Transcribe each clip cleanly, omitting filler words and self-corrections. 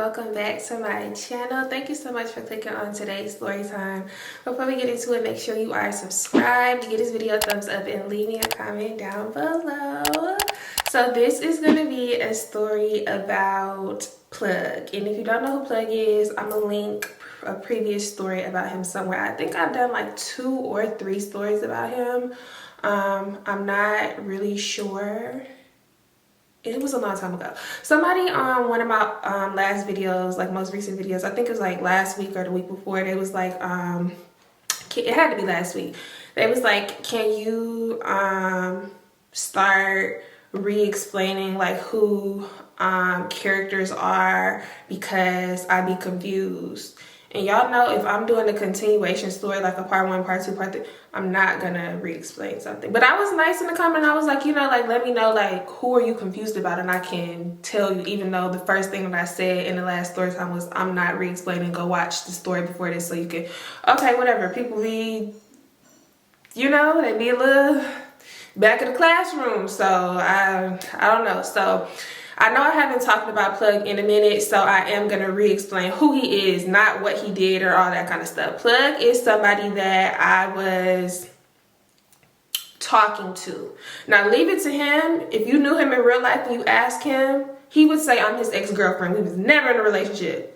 welcome back to my channel. Thank you so much for clicking on today's story time. Before we get into it, make sure you are subscribed, give this video a thumbs up, and leave me a comment down below. So this is going to be a story about Plug, and if you don't know who Plug is, I'm gonna link a previous story about him somewhere. I think I've done like 2 or 3 stories about him. I'm not really sure. It was a long time ago. Somebody on one of my last videos, like most recent videos, I think it was like last week or the week before, they was like, it had to be last week. They was like, can you start re-explaining like who characters are, because I be confused. And y'all know if I'm doing a continuation story, like a part 1, part 2, part 3, I'm not gonna re-explain something. But I was nice in the comment. I was like, you know, like, let me know, like, who are you confused about? And I can tell you, even though the first thing that I said in the last story time was, I'm not re-explaining, go watch the story before this so you can, okay, whatever. People be, you know, they be a little back in the classroom. So I don't know. So I know I haven't talked about Plug in a minute, so I am going to re-explain who he is, not what he did or all that kind of stuff. Plug is somebody that I was talking to. Now, leave it to him. If you knew him in real life and you ask him, he would say, I'm his ex-girlfriend. We was never in a relationship.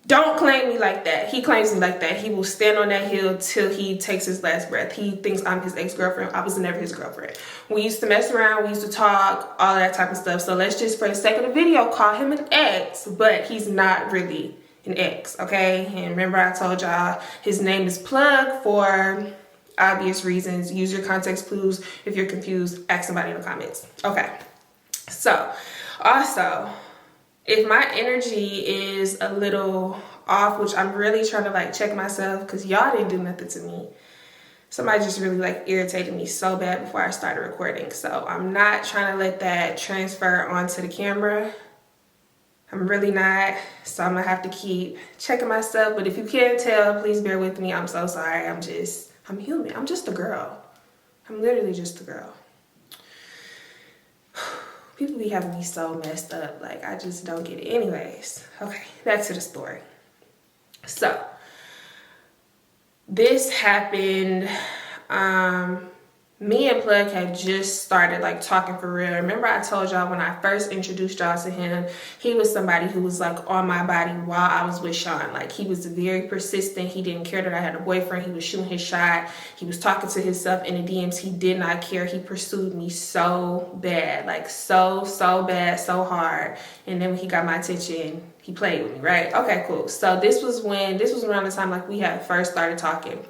Don't claim me like that. He claims me like that. He will stand on that hill till he takes his last breath. He thinks I'm his ex-girlfriend. I was never his girlfriend. We used to mess around. We used to talk, all that type of stuff. So let's just, for the sake of the video, call him an ex, but he's not really an ex, okay? And remember I told y'all his name is Plug for obvious reasons. Use your context clues. If you're confused, ask somebody in the comments. Okay. So, also, if my energy is a little off, which I'm really trying to like check myself, because y'all didn't do nothing to me. Somebody just really like irritated me so bad before I started recording. So I'm not trying to let that transfer onto the camera. I'm really not. So I'm gonna have to keep checking myself. But if you can't tell, please bear with me. I'm so sorry. I'm human. I'm just a girl. I'm literally just a girl. People be having me so messed up. Like, I just don't get it. Anyways, okay, back to the story. So, this happened, me and Plug had just started like talking for real. Remember I told y'all when I first introduced y'all to him, he was somebody who was like on my body while I was with Sean. Like, he was very persistent. He didn't care that I had a boyfriend. He was shooting his shot. He was talking to himself in the DMs. He did not care. He pursued me so bad, like so bad, so hard. And then when he got my attention, he played with me, right? Okay, cool. So this was around the time like we had first started talking.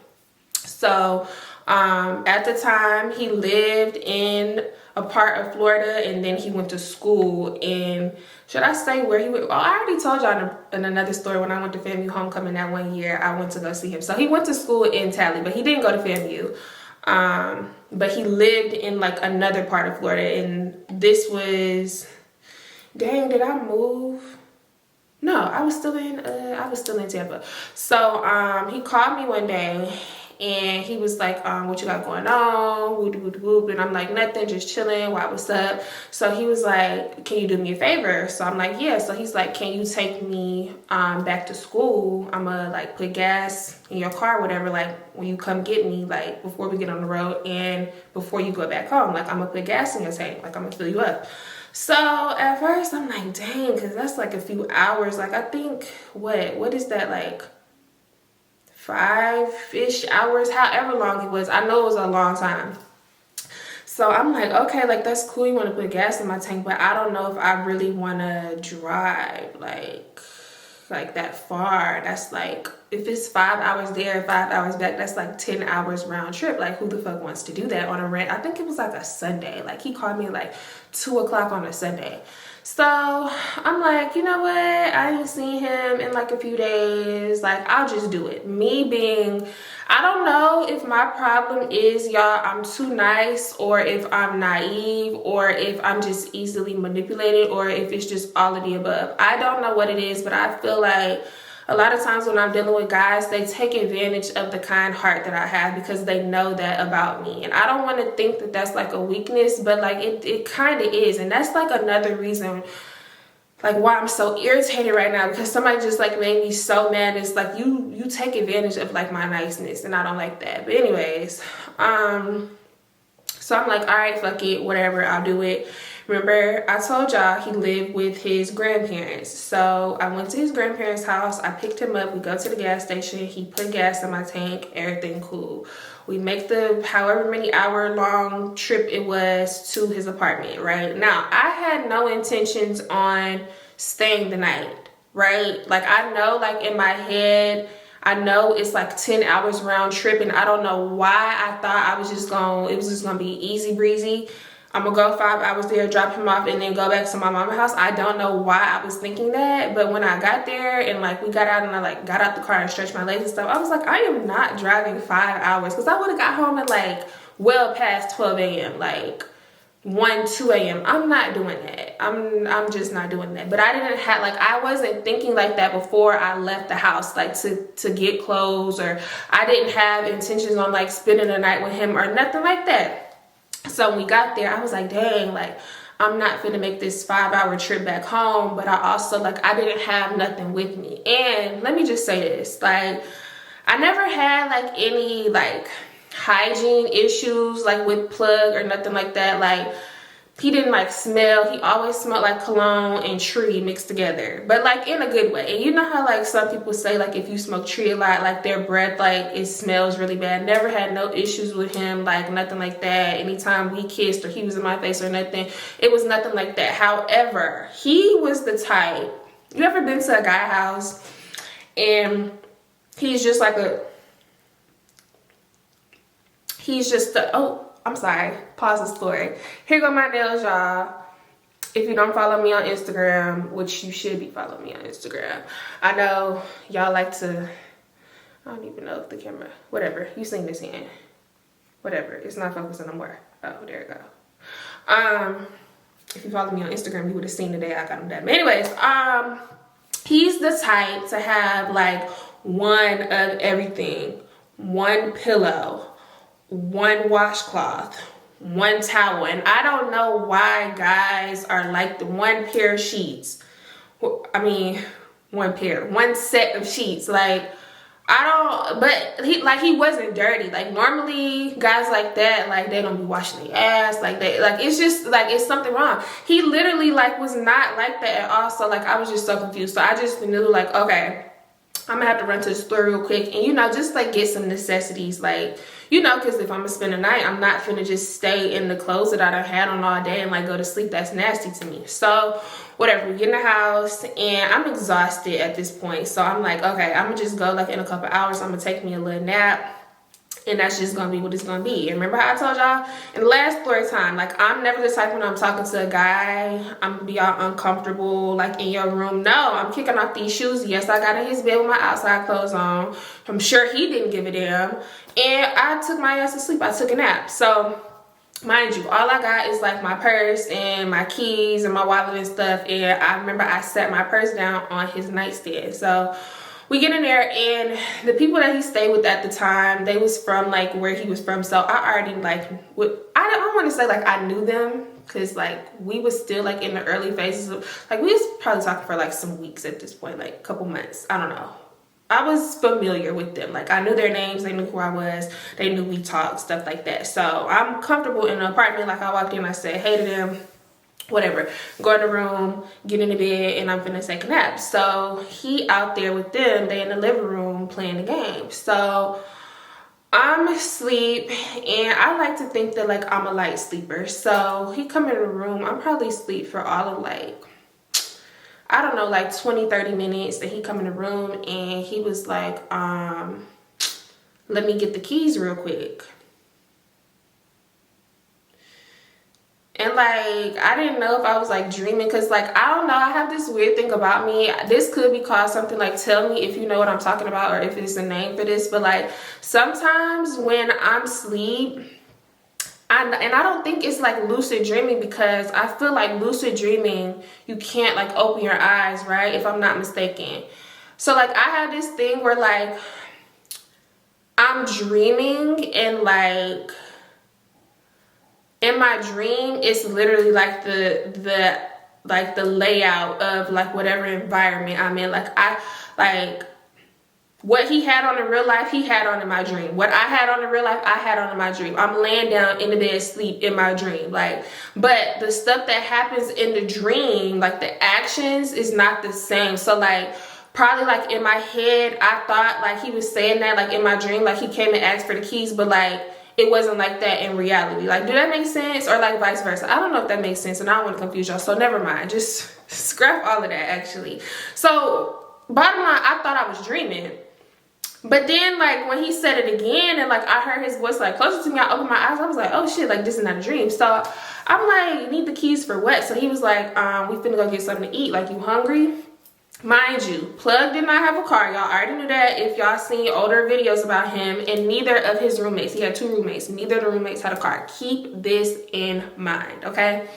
So at the time, he lived in a part of Florida, and then he went to school in, should I say where he went? Well, I already told y'all in another story when I went to FAMU homecoming that one year, I went to go see him. So he went to school in Tally, but he didn't go to FAMU. But he lived in like another part of Florida, and this was, dang, did I move? No, I was still in Tampa. So he called me one day. And he was like, what you got going on? Whoop, whoop, whoop. And I'm like, nothing, just chilling. Why, what's up? So he was like, can you do me a favor? So I'm like, yeah. So he's like, can you take me back to school? I'm gonna like put gas in your car, whatever, like when you come get me, like before we get on the road and before you go back home, like I'm gonna put gas in your tank, like I'm gonna fill you up. So at first I'm like, dang, because that's like a few hours. Like I think, what is that, like 5-ish hours, however long it was. I know it was a long time. So I'm like, okay, like that's cool. You want to put gas in my tank, but I don't know if I really want to drive like that far. That's like, if it's 5 hours there, 5 hours back, that's like 10 hours round trip. Like, who the fuck wants to do that on a rent? I think it was like a Sunday. Like, he called me like 2 o'clock on a Sunday. So I'm like, you know what? I ain't seen him in like a few days. Like, I'll just do it. Me being, I don't know if my problem is, y'all, I'm too nice, or if I'm naive, or if I'm just easily manipulated, or if it's just all of the above. I don't know what it is, but I feel like a lot of times when I'm dealing with guys, they take advantage of the kind heart that I have because they know that about me. And I don't want to think that that's like a weakness, but like it kind of is. And that's like another reason like why I'm so irritated right now, because somebody just like made me so mad. It's like you take advantage of like my niceness, and I don't like that. But anyways, so I'm like, all right, fuck it, whatever, I'll do it. Remember, I told y'all he lived with his grandparents. So I went to his grandparents' house. I picked him up. We go to the gas station. He put gas in my tank. Everything cool. We make the however many hour long trip it was to his apartment, right? Now, I had no intentions on staying the night, right? Like, I know, like, in my head, I know it's like 10 hours round trip, and I don't know why I thought it was just gonna be easy breezy. I'm gonna go 5 hours there, drop him off, and then go back to my mama's house. I don't know why I was thinking that, but when I got there and like we got out and I like got out the car and stretched my legs and stuff, I was like, I am not driving 5 hours, because I would have got home at like well past 12 a.m. like 1, 2 a.m. I'm not doing that. I'm just not doing that. But I didn't have, like, I wasn't thinking like that before I left the house, like to get clothes, or I didn't have intentions on like spending the night with him or nothing like that. So when we got there, I was like, dang, like, I'm not finna make this 5 hour trip back home. But I also, like, I didn't have nothing with me. And let me just say this, like, I never had like any like hygiene issues like with plug or nothing like that. Like, he didn't like smell. He always smelled like cologne and tree mixed together, but like in a good way. And you know how like some people say like if you smoke tree a lot, like their breath, like it smells really bad. Never had no issues with him, like nothing like that. Anytime we kissed or he was in my face or nothing, it was nothing like that. However, he was the type, you ever been to a guy house and he's just oh, I'm sorry, pause the story. Here go my nails, y'all. If you don't follow me on Instagram, which you should be following me on Instagram. I know y'all like to, I don't even know if the camera, whatever, you seen this hand. Whatever, it's not focusing no more. Oh, there it go. If you follow me on Instagram, you would have seen the day I got him done. But anyways, he's the type to have like one of everything. One pillow, one washcloth, one towel. And I don't know why guys are like the one pair of sheets. I mean, one set of sheets. Like, but he wasn't dirty. Like, normally guys like that, like, they don't be washing their ass. Like, it's just like, it's something wrong. He literally like was not like that at all. So like, I was just so confused. So I just knew like, okay, I'm gonna have to run to the store real quick and, you know, just like get some necessities, like, you know, because if I'm gonna spend the night, I'm not finna just stay in the clothes that I done had on all day and like go to sleep. That's nasty to me. So whatever, we get in the house and I'm exhausted at this point. So I'm like, okay, I'm gonna just go like in a couple hours. I'm gonna take me a little nap. And that's just gonna be what it's gonna be. And remember how I told y'all in the last story time, like, I'm never the type when I'm talking to a guy, I'm gonna be all uncomfortable, like in your room. No, I'm kicking off these shoes. Yes, I got in his bed with my outside clothes on. I'm sure he didn't give a damn. And I took my ass to sleep. I took a nap. So, mind you, all I got is like my purse and my keys and my wallet and stuff. And I remember I set my purse down on his nightstand. So, we get in there, and the people that he stayed with at the time, they was from like where he was from. So I already like, I don't want to say like I knew them, because like we was still like in the early phases of, like, we was probably talking for like some weeks at this point, like a couple months. I don't know. I was familiar with them. Like, I knew their names, they knew who I was, they knew we talked, stuff like that. So I'm comfortable in the apartment. Like, I walked in, I said hey to them, whatever, go in the room, get in the bed, and I'm finna take a nap. So he out there with them, they in the living room playing the game. So I'm asleep, and I like to think that like I'm a light sleeper. So he come in the room, I'm probably asleep for all of like, I don't know, like 20-30 minutes. That he come in the room and he was like, let me get the keys real quick. And like, I didn't know if I was like dreaming, because like, I don't know, I have this weird thing about me. This could be called something, like, tell me if you know what I'm talking about or if it's a name for this. But like, sometimes when I'm asleep, and I don't think it's like lucid dreaming, because I feel like lucid dreaming, you can't like open your eyes, right? If I'm not mistaken. So like, I have this thing where like, I'm dreaming, and like, in my dream, it's literally like the like the layout of like whatever environment I'm in. Like what he had on in real life, he had on in my dream. What I had on in real life, I had on in my dream. I'm laying down in the bed asleep in my dream. Like, but the stuff that happens in the dream, like the actions, is not the same. So like probably like in my head, I thought like he was saying that like in my dream, like he came and asked for the keys, but like it wasn't like that in reality. Like, do that make sense? Or like vice versa? I don't know if that makes sense, and I don't want to confuse y'all, so never mind. Just scrap all of that actually. So bottom line, I thought I was dreaming. But then like when he said it again and like I heard his voice like closer to me, I opened my eyes. I was like, oh shit, like this is not a dream. So I'm like, you need the keys for what? So he was like, we finna go get something to eat. Like, you hungry? Mind you, Plug did not have a car. Y'all already knew that if y'all seen older videos about him. And neither of his roommates, he had 2 roommates, neither of the roommates had a car. Keep this in mind, okay?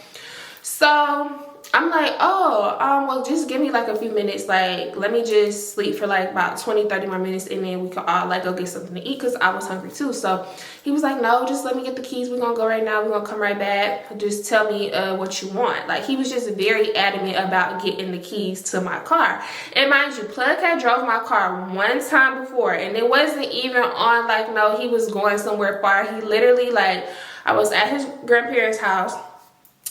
So I'm like, oh, well, just give me like a few minutes. Like, let me just sleep for like about 20-30 more minutes, and then we could all like go get something to eat, because I was hungry too. So he was like, no, just let me get the keys. We're gonna go right now. We're gonna come right back. Just tell me what you want. Like, he was just very adamant about getting the keys to my car. And mind you, Plug had drove my car one time before, and it wasn't even on like, no, he was going somewhere far. He literally, like, I was at his grandparents' house.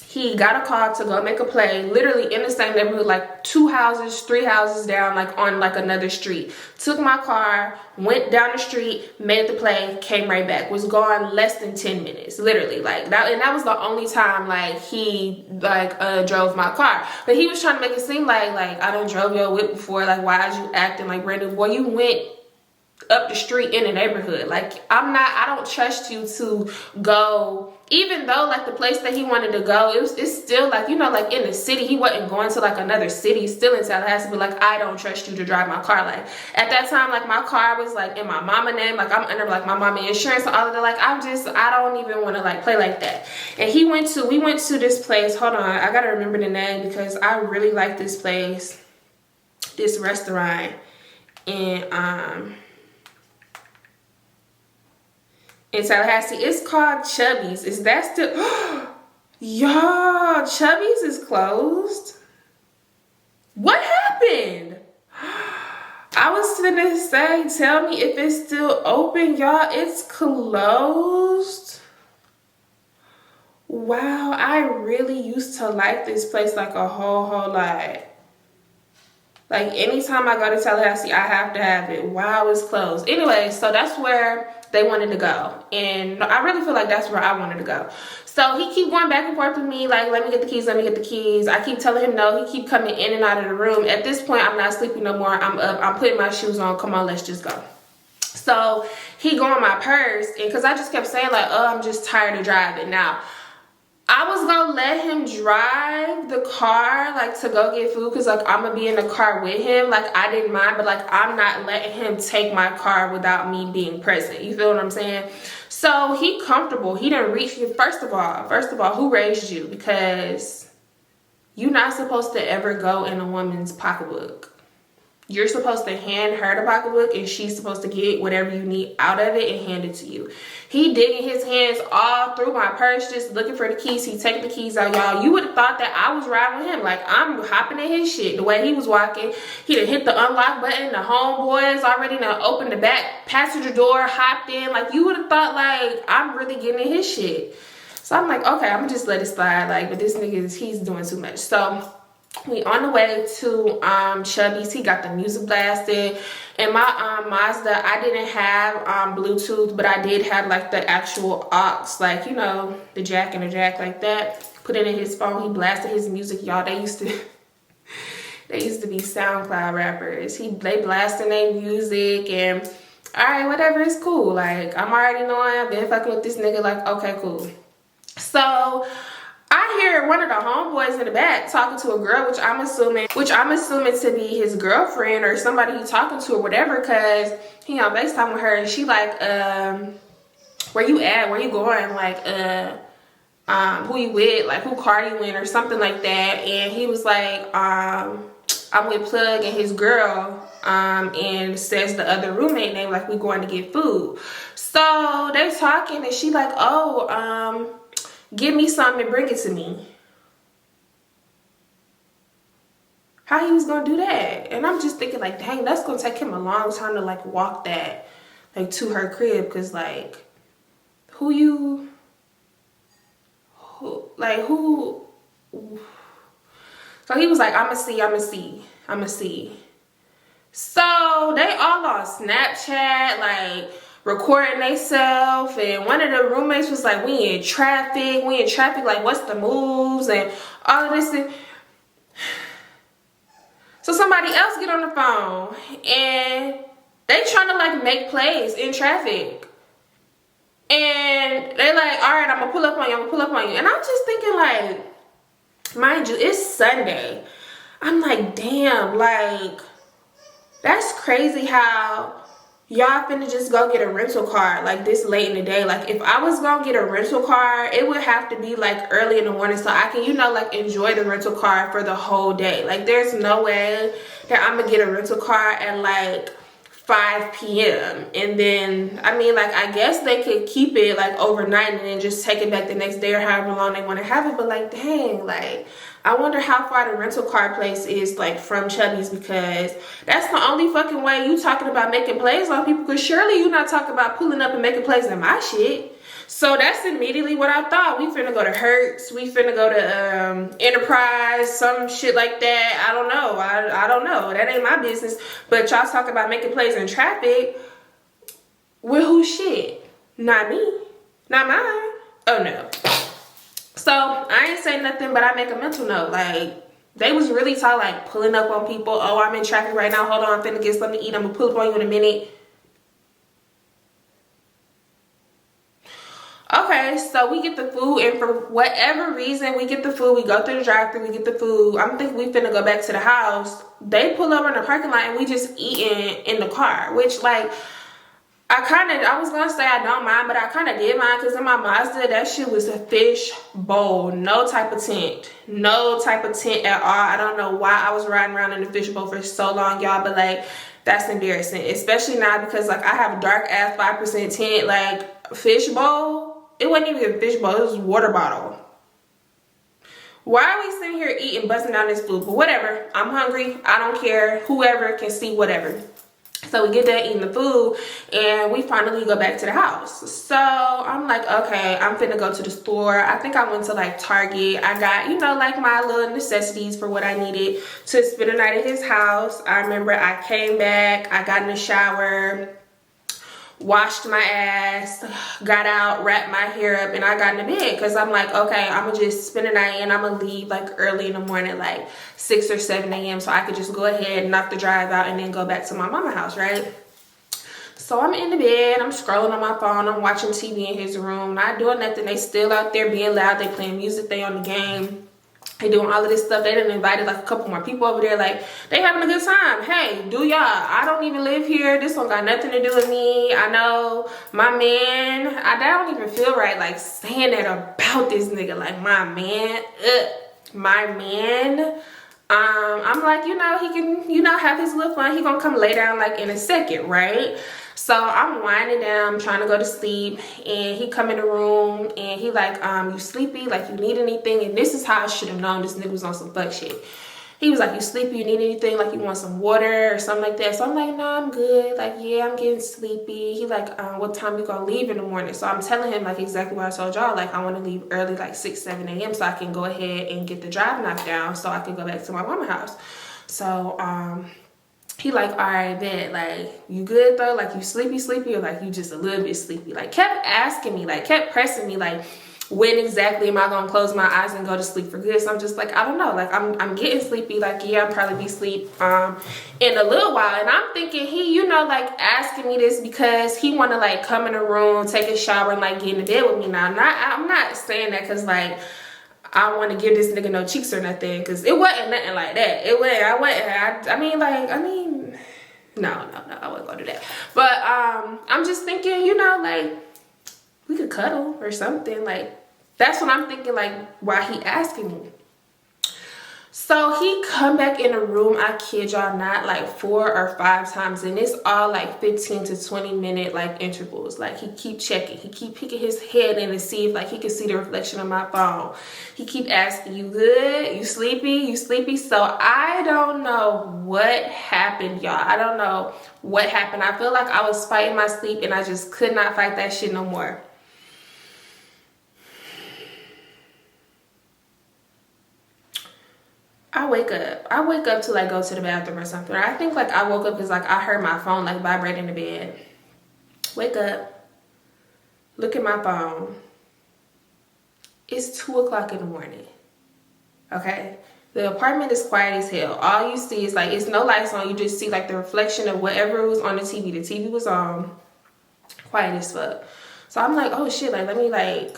He got a call to go make a play, literally in the same neighborhood, like 2 houses, 3 houses down, like on like another street. Took my car, went down the street, made the play, came right back. Was gone less than 10 minutes, literally. Like that, and that was the only time like he like drove my car. But he was trying to make it seem like I done drove your whip before. Like, why is you acting like Brandon? Boy, you went up the street in the neighborhood. Like, I don't trust you to go, even though like the place that he wanted to go, it's still like, you know, like in the city. He wasn't going to like another city, still in Tallahassee, but like, I don't trust you to drive my car. Like at that time, like my car was like in my mama name, like I'm under like my mama insurance and all of that. Like I don't even want to like play like that. And we went to this place. Hold on, I gotta remember the name because I really like this place, this restaurant in Tallahassee. It's called Chubby's. Is that still? Y'all, Chubby's is closed. What happened? I was gonna say, tell me if it's still open. Y'all, it's closed. Wow, I really used to like this place like a whole lot. Like anytime I go to Tallahassee, I have to have it. Wow, it's closed. Anyway, so that's where they wanted to go, and I really feel like that's where I wanted to go. So he keep going back and forth with me, like, let me get the keys, let me get the keys. I keep telling him no. He keep coming in and out of the room. At this point, I'm not sleeping no more. I'm up, I'm putting my shoes on. Come on, let's just go. So he go on my purse, and because I just kept saying like, oh, I'm just tired of driving. Now I was gonna let him drive the car, like, to go get food, because like I'm gonna be in the car with him. Like, I didn't mind, but like I'm not letting him take my car without me being present. You feel what I'm saying? So he comfortable. He didn't reach you. First of all, who raised you? Because you're not supposed to ever go in a woman's pocketbook. You're supposed to hand her the pocketbook, and she's supposed to get whatever you need out of it and hand it to you. He digging his hands all through my purse, just looking for the keys. He taking the keys out, y'all. You would have thought that I was riding with him. Like, I'm hopping in his shit. The way he was walking, he done hit the unlock button. The homeboys already done opened the back passenger door, hopped in. Like, you would have thought, like, I'm really getting in his shit. So I'm like, okay, I'm gonna just let it slide. Like, but this nigga, he's doing too much. So we on the way to Chubby's. He got the music blasted, and my Mazda, I didn't have Bluetooth, but I did have like the actual aux, like, you know, the jack and the jack like that. Put it in his phone. He blasted his music, y'all. They used to be SoundCloud rappers. They blasting their music, and all right, whatever, it's cool. Like, I'm already knowing I've been fucking with this nigga. Like, okay, cool. So I hear one of the homeboys in the back talking to a girl, which I'm assuming to be his girlfriend or somebody he's talking to or whatever, because he on FaceTime with her, and she like, where you at? Where you going? Like, who you with? Like, who car you in or something like that. And he was like, I'm with Plug and his girl, and says the other roommate name, like, we going to get food. So they talking, and she like, oh, give me something and bring it to me. how he was gonna do that. And I'm just thinking like, dang, that's gonna take him a long time to like walk that like to her crib, because like who so he was like, I'ma see. So they all on Snapchat like recording themselves, and one of the roommates was like, we in traffic, like what's the moves and all of this thing. So somebody else get on the phone and they trying to like make plays in traffic. And they like, all right, I'm gonna pull up on you. And I'm just thinking like, mind you, it's Sunday. I'm like, damn, like, that's crazy how y'all finna just go get a rental car like this late in the day. Like if I was gonna get a rental car, it would have to be like early in the morning so I can, you know, like enjoy the rental car for the whole day. Like there's no way that I'm gonna get a rental car at like 5 p.m. And then, I mean, like, I guess they could keep it like overnight and then just take it back the next day or however long they want to have it. But like, dang, like, I wonder how far the rental car place is like from Chubby's, because that's the only fucking way you talking about making plays on people, because surely you not talking about pulling up and making plays in my shit. So that's immediately what I thought. We finna go to Hertz. We finna go to Enterprise, some shit like that. I don't know. I don't know. That ain't my business. But y'all talking about making plays in traffic. With who shit? Not me. Not mine. Oh, no. So I ain't saying nothing, but I make a mental note. Like, they was really tall, like, pulling up on people. Oh, I'm in traffic right now. Hold on. I'm finna get something to eat. I'm gonna pull up on you in a minute. Okay, so we get the food, and for whatever reason, we get the food. We go through the drive-thru, we get the food. I'm thinking we finna go back to the house. They pull over in the parking lot, and we just eating in the car, which, like, I was gonna say I don't mind, but I kind of did mind, because in my Mazda, that shit was a fish bowl. No type of tent. No type of tent at all. I don't know why I was riding around in the fish bowl for so long, y'all, but, like, that's embarrassing. Especially now because, like, I have a dark-ass 5% tent, like, fish bowl. It wasn't even a fish bowl, it was a water bottle. Why are we sitting here eating, busting down this food? But whatever, I'm hungry, I don't care. Whoever can see whatever. So we get done eating the food, and we finally go back to the house. So I'm like, okay, I'm finna go to the store. I think I went to like Target. I got, you know, like my little necessities for what I needed to spend the night at his house. I remember I came back, I got in the shower, washed my ass, got out, wrapped my hair up, and I got in the bed, because I'm like, okay, I'm gonna just spend the night, and I'm gonna leave like early in the morning, like 6 or 7 a.m. so I could just go ahead and knock the drive out and then go back to my mama's house, right? So I'm in the bed, I'm scrolling on my phone, I'm watching TV in his room, not doing nothing. They still out there being loud, they playing music, they on the game. They doing all of this stuff. They done invited like a couple more people over there. Like, they having a good time. Hey, do y'all. I don't even live here. This one got nothing to do with me. I know my man. I don't even feel right like saying that about this nigga. Like, my man. My man. I'm like, you know, he can, you know, have his little fun. He gonna come lay down like in a second, right? So I'm winding down, trying to go to sleep, and he come in the room, and he like, you sleepy? Like, you need anything? And this is how I should have known this nigga was on some fuck shit. He was like, you sleepy? You need anything? Like, you want some water or something like that? So I'm like, no, I'm good. Like, yeah, I'm getting sleepy. He like, what time you gonna leave in the morning? So I'm telling him like exactly what I told y'all. Like, I want to leave early, like 6, 7 a.m. so I can go ahead and get the drive knocked down so I can go back to my mama's house. So he like, all right, bet, like, you good though? Like, you sleepy, or like you just a little bit sleepy? Like, kept asking me, like, kept pressing me, like, when exactly am I gonna close my eyes and go to sleep for good? So I'm just like, I don't know, like, I'm getting sleepy. Like, yeah, I'll probably be asleep in a little while. And I'm thinking he, you know, like, asking me this because he wanna like come in the room, take a shower, and like get in the bed with me. Now, I'm not saying that because like I want to give this nigga no cheeks or nothing, because it wasn't nothing like that. No, I wouldn't go do that. But I'm just thinking, you know, like, we could cuddle or something. Like, that's what I'm thinking, like, why he asking me. So he come back in the room, I kid y'all not, like 4 or 5 times, and it's all like 15 to 20 minute like intervals. Like he keep checking, he keep peeking his head in to see if like he can see the reflection of my phone. He keep asking, you good? You sleepy? You sleepy? So I don't know what happened, y'all. I don't know what happened. I feel like I was fighting my sleep and I just could not fight that shit no more. I wake up to like go to the bathroom or something. Or I think like I woke up because like I heard my phone like vibrate in the bed. Wake up, look at my phone. It's 2 o'clock in the morning. Okay, the apartment is quiet as hell. All you see is like, it's no lights on. You just see like the reflection of whatever was on the TV. The TV was on, quiet as fuck. So I'm like, oh shit, like let me like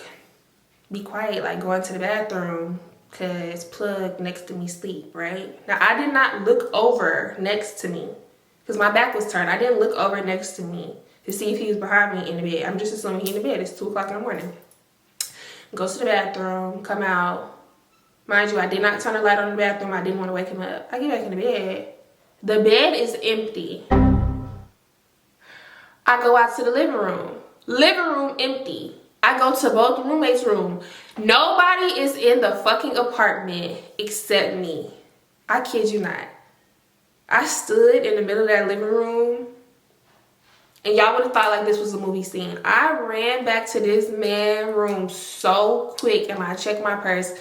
be quiet, like go into the bathroom. Cause plug next to me sleep, right? Now I did not look over next to me because my back was turned. I didn't look over next to me to see if he was behind me in the bed. I'm just assuming he in the bed. It's 2 o'clock in the morning. Go to the bathroom, come out. Mind you, I did not turn the light on in the bathroom. I didn't want to wake him up. I get back in the bed. The bed is empty. I go out to the living room. Living room empty. I go to both roommates' room. Nobody is in the fucking apartment except me. I kid you not. I stood in the middle of that living room and y'all would have thought like this was a movie scene. I ran back to this man's room so quick and I checked my purse.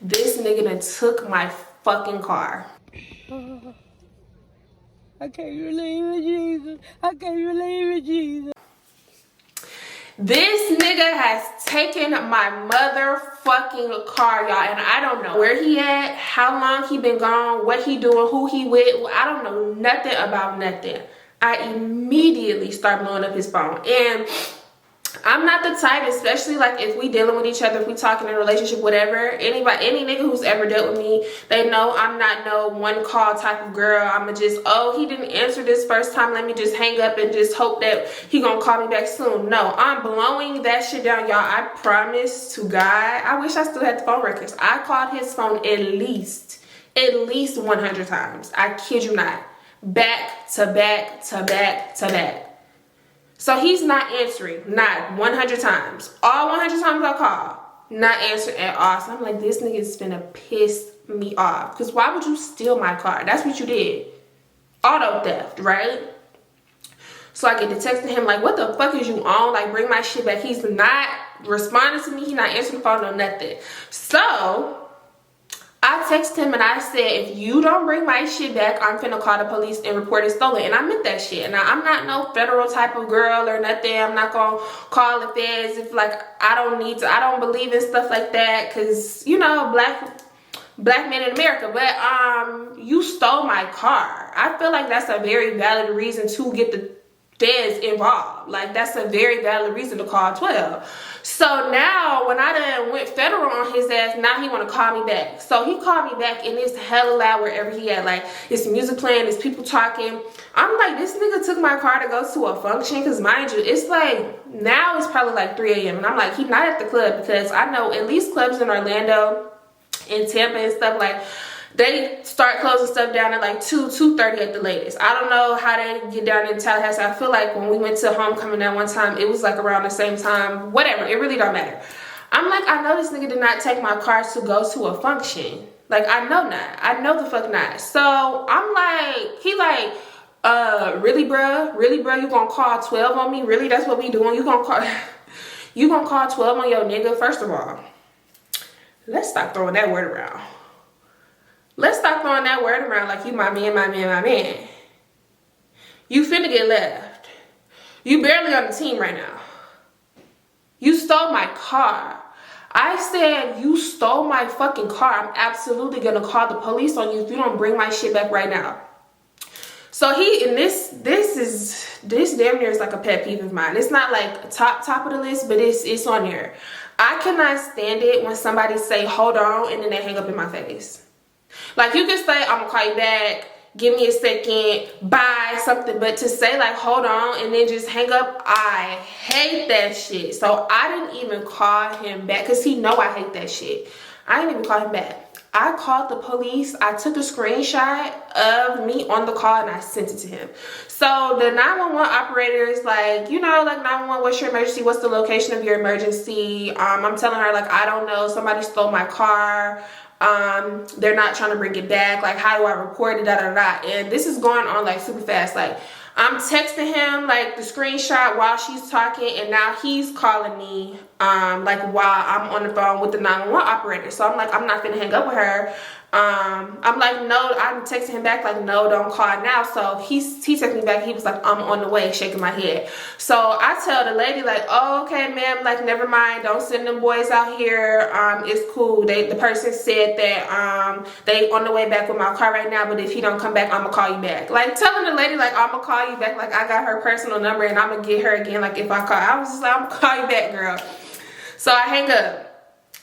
This nigga done took my fucking car. I can't believe it, Jesus. I can't believe it, Jesus. This nigga has taken my motherfucking car, y'all, and I don't know where he at, how long he been gone, what he doing, who he with. I don't know nothing about nothing. I immediately start blowing up his phone, and I'm not the type, especially like if we dealing with each other, if we talking in a relationship, whatever, any nigga who's ever dealt with me, they know I'm not no one call type of girl. I'ma just, oh, he didn't answer this first time, let me just hang up and just hope that he gonna call me back soon. No, I'm blowing that shit down, y'all. I promise to God, I wish I still had the phone records. I called his phone at least 100 times. I kid you not. Back to back to back to back. So he's not answering, not 100 times. All 100 times I call, not answering at all. So I'm like, this nigga is finna piss me off. Because why would you steal my car? That's what you did. Auto theft, right? So I get to texting him like, what the fuck is you on? Like, bring my shit back. He's not responding to me. He's not answering the phone, no nothing. So I texted him and I said, if you don't bring my shit back, I'm finna call the police and report it stolen. And I meant that shit. Now, I'm not no federal type of girl or nothing. I'm not gonna call the feds if like I don't believe in stuff like that. Cause you know, black men in America. But you stole my car. I feel like that's a very valid reason to get the feds involved. Like that's a very valid reason to call 12. So now when I done went federal on his ass, now he want to call me back. So he called me back and it's hella loud wherever he at. Like it's music playing, it's people talking. I'm like, this nigga took my car to go to a function. Because mind you, it's like, now it's probably like 3 a.m. And I'm like, he's not at the club. Because I know at least clubs in Orlando and Tampa and stuff, like they start closing stuff down at like 2:30 at the latest. I don't know how they get down in Tallahassee. I feel like when we went to homecoming that one time, it was like around the same time. Whatever, it really don't matter. I'm like, I know this nigga did not take my car to go to a function. Like, I know not. I know the fuck not. So I'm like, he like, really bruh? Really bruh, you gonna call 12 on me? Really, that's what we doing? You gonna call 12 on your nigga? First of all, let's stop throwing that word around. Let's stop throwing that word around like you my man, my man, my man. You finna get left. You barely on the team right now. You stole my car. I said you stole my fucking car. I'm absolutely gonna call the police on you if you don't bring my shit back right now. So this damn near is like a pet peeve of mine. It's not like top of the list, but it's on there. I cannot stand it when somebody say hold on and then they hang up in my face. Like, you can say, I'm gonna call you back, give me a second, bye, something. But to say, like, hold on, and then just hang up, I hate that shit. So I didn't even call him back, because he know I hate that shit. I didn't even call him back. I called the police. I took a screenshot of me on the call and I sent it to him. So the 911 operator is like, you know, like 911, what's your emergency? What's the location of your emergency? I'm telling her, like, I don't know. Somebody stole my car. They're not trying to bring it back. Like, how do I report it? Da da da. And this is going on like super fast. Like, I'm texting him like the screenshot while she's talking, and now he's calling me like while I'm on the phone with the 911 operator. So I'm like, I'm not gonna hang up with her. I'm like, no, I'm texting him back like, no, don't call now. So he texted me back. He was like, I'm on the way, shaking my head. So I tell the lady like, oh, okay, ma'am, like, never mind, don't send them boys out here. It's cool. The person said that they on the way back with my car right now, but if he don't come back, I'm gonna call you back. Like, telling the lady like, I'm gonna call you back, like I got her personal number and I'm gonna get her again, like if I call. I was just like, I'm gonna call you back, girl. So I hang up.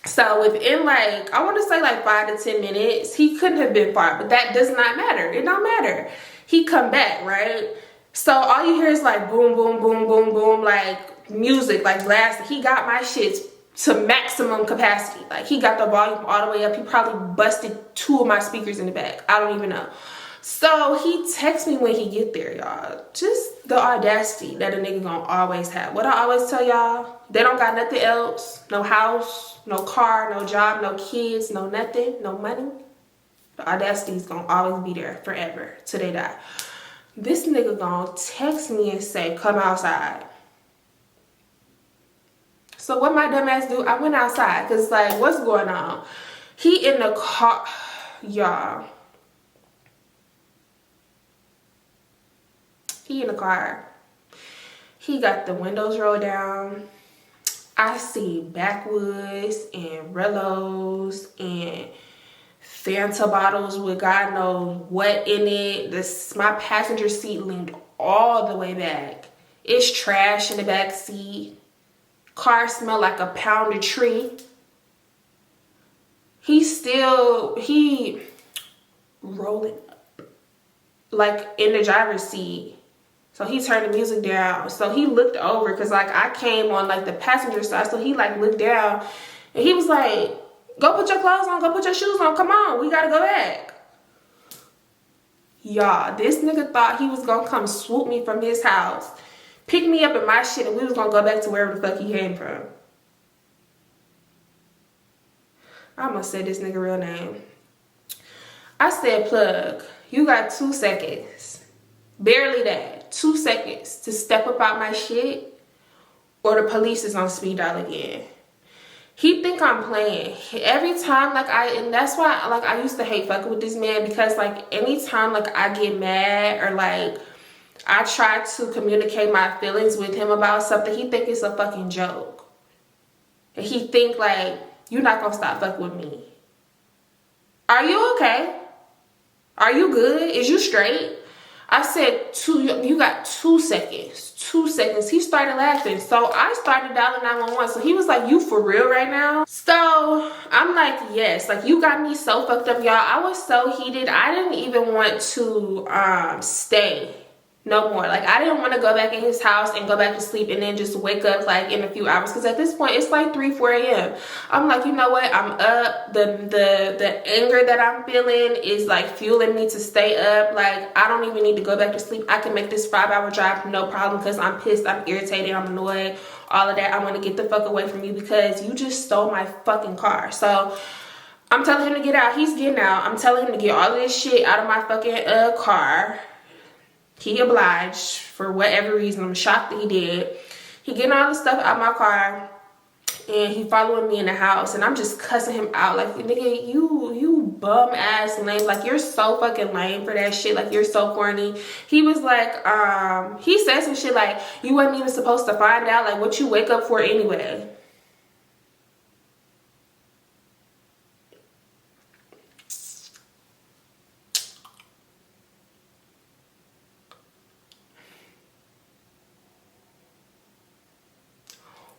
So within like, I want to say like 5 to 10 minutes, he couldn't have been far, but that does not matter. It don't matter. He come back, right? So all you hear is like boom, boom, boom, boom, boom, like music, like blasting. He got my shit to maximum capacity. Like, he got the volume all the way up. He probably busted 2 of my speakers in the back. I don't even know. So he texts me when he get there, y'all. Just the audacity that a nigga gonna always have. What I always tell y'all, they don't got nothing else. No house, no car, no job, no kids, no nothing, no money. The audacity is gonna always be there forever till they die. This nigga gonna text me and say, come outside. So what my dumb ass do? I went outside because like, what's going on? He in the car, y'all. He in the car. He got the windows rolled down. I see backwoods and Rellos and Fanta bottles with God knows what in it. My passenger seat leaned all the way back. It's trash in the back seat. Car smell like a pounded tree. He rolling up like in the driver's seat. So he turned the music down. So he looked over because like I came on like the passenger side. So he like looked down and he was like, go put your clothes on, go put your shoes on. Come on, we gotta go back. Y'all, this nigga thought he was gonna come swoop me from his house, pick me up in my shit, and we was gonna go back to wherever the fuck he came from. I almost said this nigga real name. I said, plug, you got 2 seconds. Barely that. 2 seconds to step up out my shit or the police is on speed dial again. He think I'm playing. Every time like and that's why like I used to hate fucking with this man, because like anytime like I get mad or like I try to communicate my feelings with him about something, he think it's a fucking joke. And he think like, you're not gonna stop fucking with me. Are you okay? Are you good? Is you straight? I said, you got 2 seconds. 2 seconds. He started laughing. So I started dialing 911. So he was like, you for real right now? So I'm like, yes. Like, you got me so fucked up, y'all. I was so heated. I didn't even want to stay no more. Like, I didn't want to go back in his house and go back to sleep and then just wake up like in a few hours, because at this point it's like 3-4 a.m. I'm like, you know what, I'm up. The anger that I'm feeling is like fueling me to stay up. Like, I don't even need to go back to sleep. I can make this 5-hour drive no problem, because I'm pissed, I'm irritated, I'm annoyed, all of that. I want to get the fuck away from you because you just stole my fucking car. So I'm telling him to get out. He's getting out. I'm telling him to get all of this shit out of my fucking car. He obliged for whatever reason. I'm shocked that he did. He getting all the stuff out of my car and he following me in the house, and I'm just cussing him out like, nigga, you bum ass lame. Like, you're so fucking lame for that shit. Like, you're so corny. He was like, he said some shit like, you wasn't even supposed to find out. Like, what you wake up for anyway?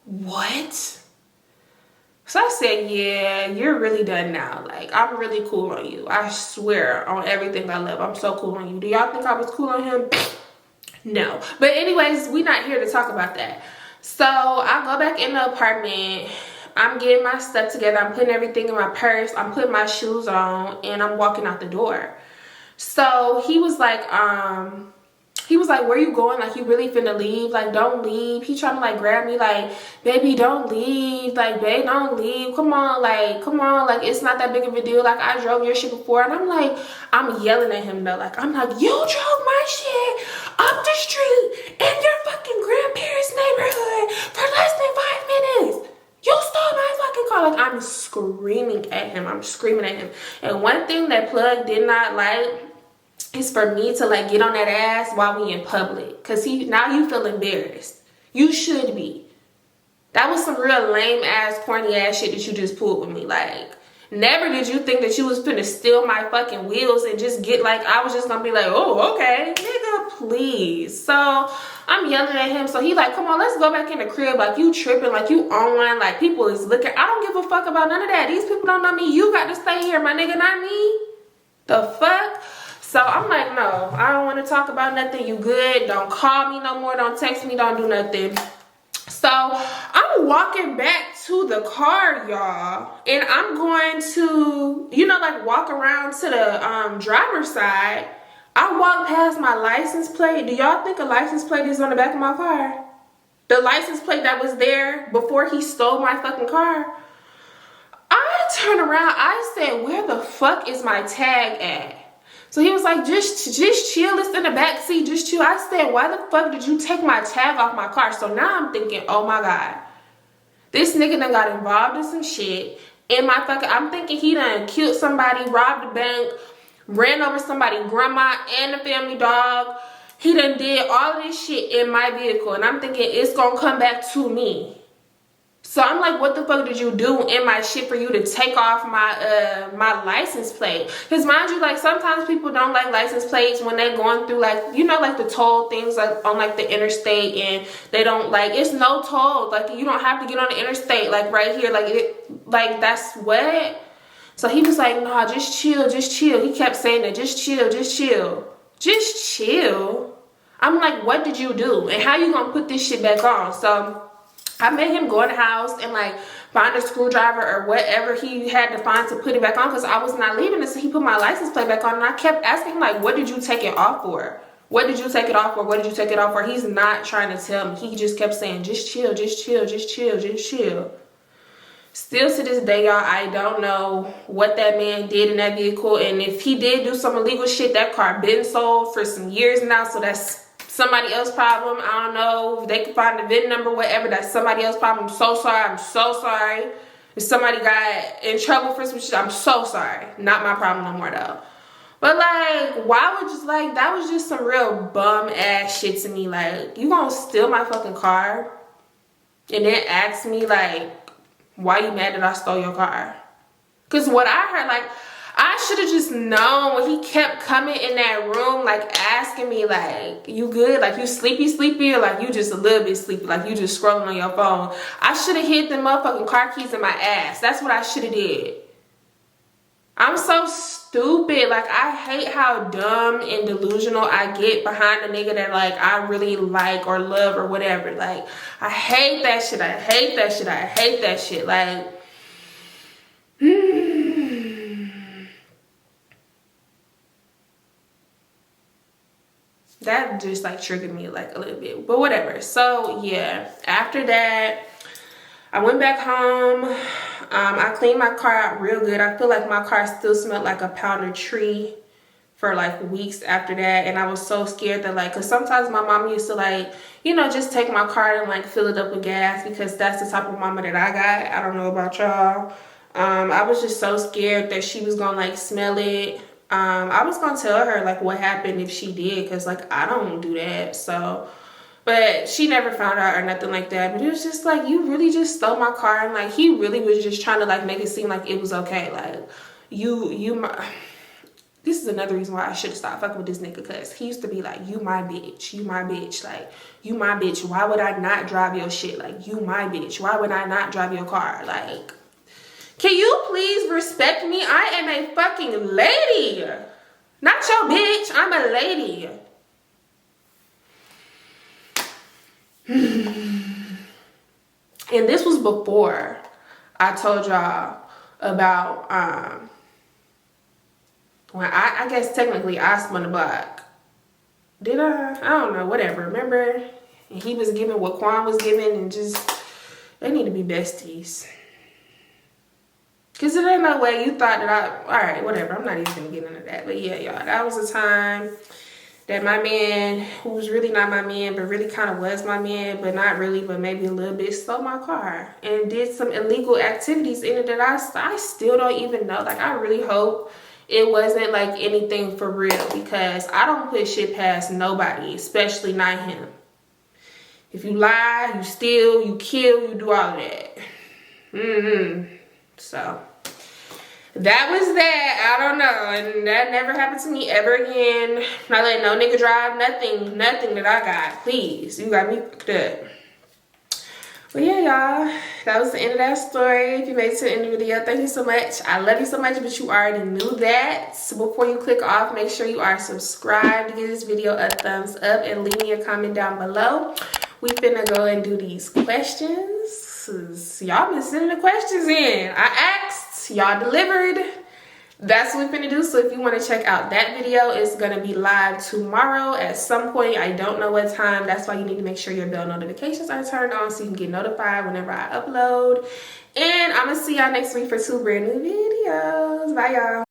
What? So I said, yeah, you're really done now. Like, I'm really cool on you. I swear on everything I love, I'm so cool on you. Do y'all think I was cool on him? No. But anyways, we not here to talk about that. So I go back in the apartment. I'm getting my stuff together. I'm putting everything in my purse. I'm putting my shoes on, and I'm walking out the door. So he was like, where you going? Like, you really finna leave? Like, don't leave. He trying to like grab me like, baby, don't leave. Like, babe, don't leave. Come on, like, it's not that big of a deal. Like, I drove your shit before. And I'm like, I'm yelling at him though. Like, I'm like, you drove my shit up the street in your fucking grandparents' neighborhood for less than 5 minutes. You stole my fucking car. Like, I'm screaming at him. And one thing that Plug did not like is for me to like get on that ass while we in public. Cause now you feel embarrassed. You should be. That was some real lame ass, corny ass shit that you just pulled with me. Like, never did you think that you was finna steal my fucking wheels and just get like, I was just gonna be like, oh, okay, nigga, please. So I'm yelling at him. So he like, come on, let's go back in the crib. Like, you tripping, like you on one, like people is looking. I don't give a fuck about none of that. These people don't know me. You got to stay here, my nigga, not me. The fuck? So I'm like, no, I don't want to talk about nothing. You good? Don't call me no more. Don't text me. Don't do nothing. So I'm walking back to the car, y'all, and I'm going to, you know, like walk around to the driver's side. I walk past my license plate. Do y'all think a license plate is on the back of my car? The license plate that was there before he stole my fucking car. I turned around. I said, where the fuck is my tag at? So he was like, just chill. It's in the back seat. Just chill. I said, why the fuck did you take my tag off my car? So now I'm thinking, oh my God. This nigga done got involved in some shit. I'm thinking he done killed somebody, robbed a bank, ran over somebody, grandma and the family dog. He done did all of this shit in my vehicle. And I'm thinking it's gonna come back to me. So I'm like, what the fuck did you do in my shit for you to take off my my license plate? Because mind you, like sometimes people don't like license plates when they're going through like, you know, like the toll things like on like the interstate, and they don't like, it's no toll. Like you don't have to get on the interstate like right here. Like it, like that's what. So he was like, nah, just chill, just chill. He kept saying that, just chill, just chill. Just chill. I'm like, what did you do? And how you gonna put this shit back on? So I made him go in the house and like find a screwdriver or whatever he had to find to put it back on, because I was not leaving it. So he put my license plate back on, and I kept asking him like, what did you take it off for? What did you take it off for? What did you take it off for? He's not trying to tell me. He just kept saying, just chill, just chill, just chill, just chill. Still to this day, y'all, I don't know what that man did in that vehicle. And if he did do some illegal shit, that car been sold for some years now. So that's somebody else's problem. I don't know if they can find the VIN number, whatever. That's somebody else's problem. I'm so sorry. I'm so sorry. If somebody got in trouble for some shit, I'm so sorry. Not my problem no more though. But like, why would just like, that was just some real bum ass shit to me. Like, you gonna steal my fucking car and then ask me like, why you mad that I stole your car? Because what I heard, like, I should have just known when he kept coming in that room, like asking me like, you good? Like, you sleepy? Or like, you just a little bit sleepy? Like, you just scrolling on your phone? I should have hid the motherfucking car keys in my ass. That's what I should have did. I'm so stupid. Like, I hate how dumb and delusional I get behind a nigga that like I really like or love or whatever. Like, I hate that shit. I hate that shit. I hate that shit. Like, that just like triggered me like a little bit, but whatever. So yeah, after that I went back home. I cleaned my car out real good. I feel like my car still smelled like a powdered tree for like weeks after that. And I was so scared that like, because sometimes my mom used to like, you know, just take my car and like fill it up with gas, because that's the type of mama that I got. I don't know about y'all. I was just so scared that she was gonna like smell it. I was gonna tell her like what happened if she did, because like I don't do that. So, but she never found out or nothing like that. But it was just like, you really just stole my car, and like he really was just trying to like make it seem like it was okay. Like this is another reason why I should have stopped fucking with this nigga, because he used to be like, you my bitch, you my bitch, like you my bitch. Why would I not drive your shit? Like, you my bitch. Why would I not drive your car? Like, can you please respect me? I am a fucking lady. Not your bitch. I'm a lady. And this was before I told y'all about when I guess technically I spun the block. Did I? I don't know, whatever. Remember? And he was giving what Quan was giving, and just, they need to be besties. Because there ain't no way you thought that alright, whatever. I'm not even gonna get into that. But yeah, y'all, that was a time that my man, who was really not my man, but really kind of was my man, but not really, but maybe a little bit, stole my car and did some illegal activities in it that I still don't even know. Like, I really hope it wasn't like anything for real, because I don't put shit past nobody, especially not him. If you lie, you steal, you kill, you do all of that. So that was that. I don't know. And that never happened to me ever again. Not letting no nigga drive. Nothing that I got. Please. You got me fucked up. But yeah, y'all. That was the end of that story. If you made it to the end of the video, thank you so much. I love you so much, but you already knew that. So before you click off, make sure you are subscribed. Give this video a thumbs up and leave me a comment down below. We finna go and do these questions. Y'all been sending the questions in. I asked, y'all delivered. That's what we're finna do. So if you want to check out that video, it's gonna be live tomorrow at some point. I don't know what time. That's why you need to make sure your bell notifications are turned on so you can get notified whenever I upload. And I'm gonna see y'all next week for 2 brand new videos. Bye, y'all.